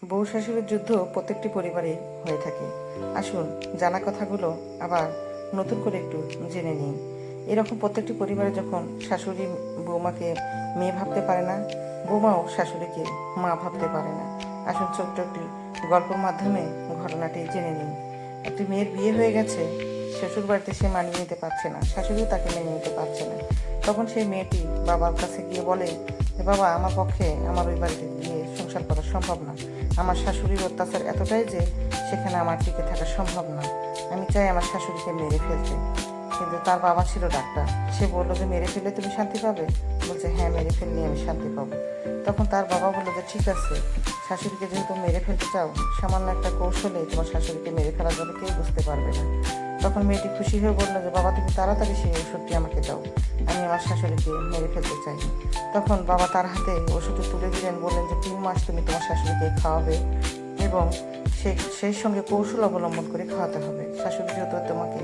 বউ শাশুড়ির যুদ্ধ প্রত্যেকটি পরিবারে হয়ে থাকে। আসুন জানা কথাগুলো আবার নতুন করে একটু জেনে নিই। এরকম প্রত্যেকটি পরিবারে যখন শাশুড়ি বৌমাকে মেয়ে ভাবতে পারে না, বৌমাও শাশুড়িকে মা ভাবতে পারে না। আসুন ছোট্ট একটি গল্পের মাধ্যমে ঘটনাটি জেনে নিই। একটি মেয়ের বিয়ে হয়ে গেছে, শ্বশুর বাড়িতে সে মানিয়ে নিতে পারছে না, শাশুড়িও তাকে মেনে নিতে পারছে না। তখন সেই মেয়েটি বাবার কাছে গিয়ে বলে যে বাবা, আমার পক্ষে আমার ওই বাড়িতে গিয়ে সংসার করা সম্ভব না। আমার শাশুড়ির অত্যাচার এতটাই যে সেখানে আমার টিকে থাকা সম্ভব না। আমি চাই আমার শাশুড়িকে মেরে ফেলতে। কিন্তু তার বাবা ছিল ডাক্তার। সে বললো যে মেরে ফেললে তুমি শান্তি পাবে? বলছে হ্যাঁ, মেরে ফেললে আমি শান্তি পাবো। তখন তার বাবা বললো যে ঠিক আছে, শাশুড়িকে যেহেতু মেরে ফেলতে চাও, সামান্য একটা কৌশলে তোমার শাশুড়িকে মেরে ফেলার জন্য কেউ বুঝতে পারবে না। তখন মেয়েটি খুশি হয়ে বললো যে বাবা, তুমি তাড়াতাড়ি সেই ওষুধটি আমাকে দাও, আমি আমার শাশুড়িকে মেরে ফেলতে চাই। তখন বাবা তার হাতে ওষুধটি তুলে দিলেন, বললেন যে 3 মাস তুমি তোমার শাশুড়িকে খাওয়াবে এবং সেই সঙ্গে কৌশল অবলম্বন করে খাওয়াতে হবে। শাশুড়ি যেহেতু তোমাকে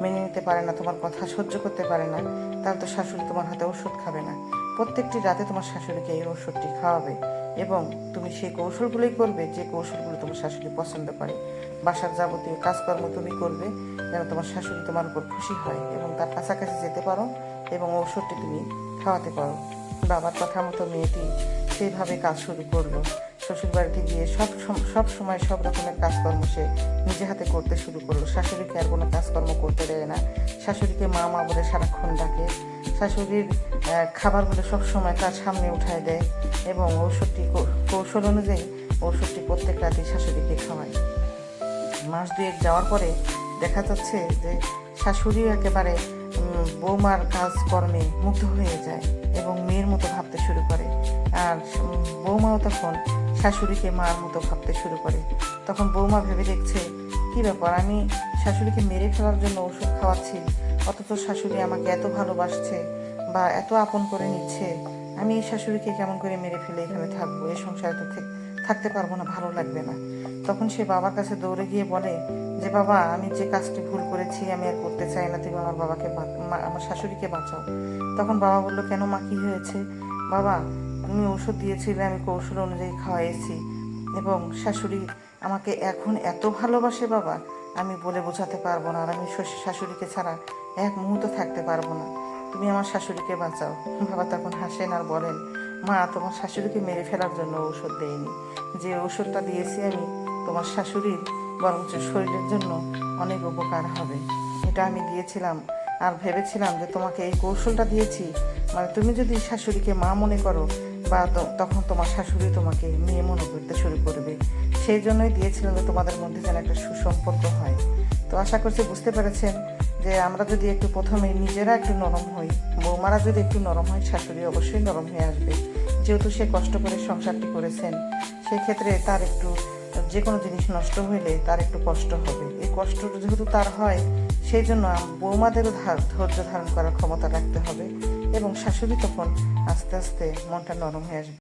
মেনে নিতে পারে না, তোমার কথা সহ্য করতে পারে না, তাহলে তো শাশুড়ি তোমার হাতে ওষুধ খাবে না। প্রত্যেকটি রাতে তোমার শাশুড়িকে এই ওষুধটি খাওয়াবে এবং তুমি সেই কৌশলগুলোই করবে যে কৌশলগুলো তোমার শাশুড়ি পছন্দ করে। বাসার যাবতীয় কাজকর্ম তুমি করবে যেন তোমার শাশুড়ি তোমার উপর খুশি হয় এবং তার কাছাকাছি যেতে পারো এবং ঔষধটি তুমি খাওয়াতে পারো। বাবার কথা মতো মেয়েটি সেইভাবে কাজ শুরু করলো। শ্বশুর বাড়িতে গিয়ে সব সময় সব রকমের কাজকর্ম সে নিজে হাতে করতে শুরু করলো। শাশুড়িকে আর কোনো কাজকর্ম করতে দেয় না। শাশুড়িকে মা মা বলে সারাক্ষণ ডাকে। শাশুড়ির খাবারগুলো সব সময় তার সামনে উঠায় দেয় এবং ঔষধটি কৌশল অনুযায়ী ঔষধটি প্রত্যেক রাতেই শাশুড়িকে খাওয়ায়। মাস 2 যাওয়ার পরে দেখা যাচ্ছে যে শাশুড়িও একেবারে বৌমার কাজকর্মে মুগ্ধ হয়ে যায় এবং মেয়ের মতো ভাবতে শুরু করে। আর বৌমাও তখন শাশুড়িকে মার মতো ভাবতে শুরু করে। তখন বৌমা ভেবে দেখছে, কী ব্যাপার, আমি শাশুড়িকে মেরে ফেলার জন্য ওষুধ খাওয়াচ্ছি, অথচ শাশুড়ি আমাকে এত ভালোবাসছে বা এত আপন করে নিচ্ছে। আমি এই শাশুড়িকে কেমন করে মেরে ফেলে এখানে থাকবো, এই সংসারে তো থাকতে পারবো না, ভালো লাগবে না। তখন সে বাবার কাছে দৌড়ে গিয়ে বলে যে বাবা, আমি যে কাজটি ভুল করেছি আমি আর করতে চাই না, তুমি আমার আমার শাশুড়িকে বাঁচাও। তখন বাবা বললো, কেন মা, কী হয়েছে? বাবা, তুমি ওষুধ দিয়েছিলে, আমি কৌশল অনুযায়ী খাওয়াইছি এবং শাশুড়ি আমাকে এখন এত ভালোবাসে বাবা, আমি বলে বোঝাতে পারবো না। আর আমি শাশুড়িকে ছাড়া এক মুহূর্ত থাকতে পারবো না, তুমি আমার শাশুড়িকে বাঁচাও। বাবা তখন হাসেন আর বলেন, মা, তোমার শাশুড়িকে মেরে ফেলার জন্য ঔষধ দেয়নি, যে ঔষধটা দিয়েছি আমি তোমার শাশুড়ির বরঞ্চ শরীরের জন্য অনেক উপকার হবে, এটা আমি দিয়েছিলাম। আর ভেবেছিলাম যে তোমাকে এই কৌশলটা দিয়েছি মানে তুমি যদি শাশুড়িকে মা মনে করো বা তখন তোমার শাশুড়ি তোমাকে মেয়ে মনে করতে শুরু করবে, সেই জন্যই দিয়েছিলাম যে তোমাদের মধ্যে যেন একটা সুসম্পর্ক হয়। তো আশা করছি বুঝতে পেরেছেন যে আমরা যদি একটু প্রথমে নিজেরা একটু নরম হই, বৌমারা যদি একটু নরম হয়, শাশুড়ি অবশ্যই নরম হয়ে আসবে। যেহেতু সে কষ্ট করে সংসারটি করেছেন, সেক্ষেত্রে তার একটু যে কোনো জিনিস নষ্ট হইলে তার একটু কষ্ট হবে। এই কষ্টটা যেহেতু তার হয়, সেই জন্য বৌমাদেরও ধৈর্য ধারণ করার ক্ষমতা রাখতে হবে এবং শাশুড়ি তখন আস্তে আস্তে মনটা নরম হয়ে আসবে।